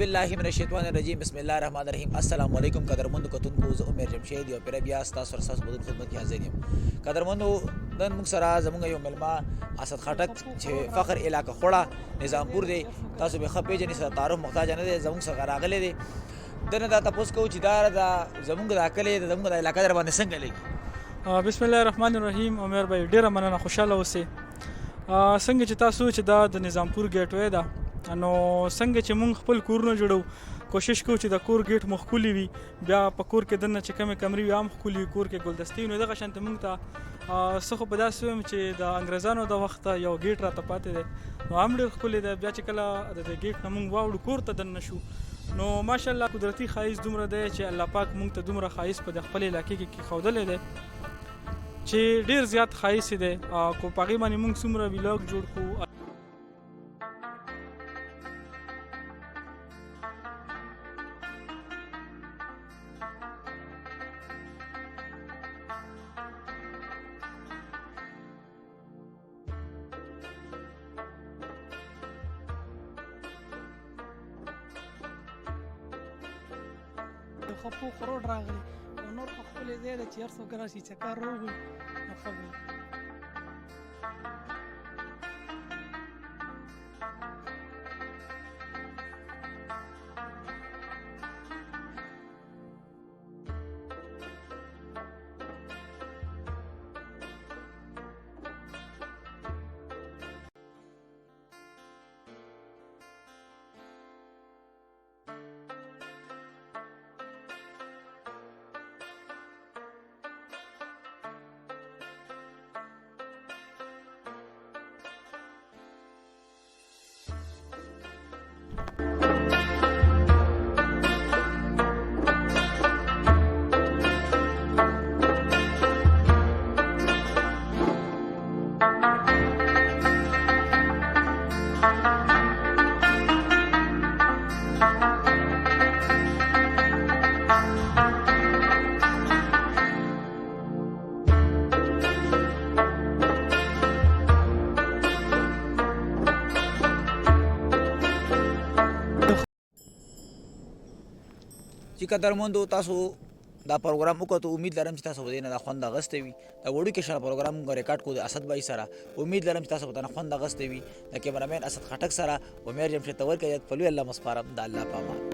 بالله من الشیطان الرجیم بسم الله الرحمن الرحیم. السلام علیکم قدرمنو کتونکو، زه عمر جمشید یو پیر بیا ستاسو سره ستاسو په خدمت کې حاضر یم. قدرمنو نن موږ سره زموږ یو مېلمه اسد خټک چې فخر علاقه خوړه نظامپور دی، تاسو به ښه پیژنئ، سره تعارف محتاج نه دی، زموږ څخه راغلی دی. دنه دا تپوس کوو چې دا زموږ د کلي د زموږ د علاقه در باندې څنګه لګي. بسم الله الرحمن الرحیم. عمر بھائی ډیره مننه، خوشاله اوسئ. څنګه چې تاسو چې دا د نظامپور ګیټ وی ده، نو څنګه چې موږ خپل کورونه جوړو، کوشش کوو چې د کور ګیټ مو ښکلي وي، بیا په کور کې دننه چې کمې کمرې وي هم ښکلي وي، کور کې ګلدستې وي. نو دغه شانته موږ ته څه خو په داسې ویم چې د انګریزانو د وخته یو ګیټ راته پاتې دی، نو هم ډېر ښکلی دی. بیا چې کله د دې ګیټ نه موږ واوړو کور ته دننه شو، نو ماشاءالله قدرتي ښایست دومره دی چې الله پاک موږ ته دومره ښایست په د خپل علاقې کې ښودلی دی چې ډېر زیات ښایست دی. کو په هغې باندې موږ څومره ویلاګ جوړ کړو. د خپو خروډ راغلی او نور خو ښکلی ځای دی چې هر څوک راشي چکر ووهي نو ښه وي. چې قدرمندو تاسو دا پروګرام وکړو، امید لرم چې تاسو به دې نه دا خوند اخیستی وي. دا وړوکی شان پروګرام موږ ریکارډ کړو د اسد بھائی سره، امید لرم چې تاسو به دې نه خوند اخیستی وي. د کیمرامین اسد خټک سره عمر جمشید ته ورکړئ په لوی الله مسپارم. د الله په امان.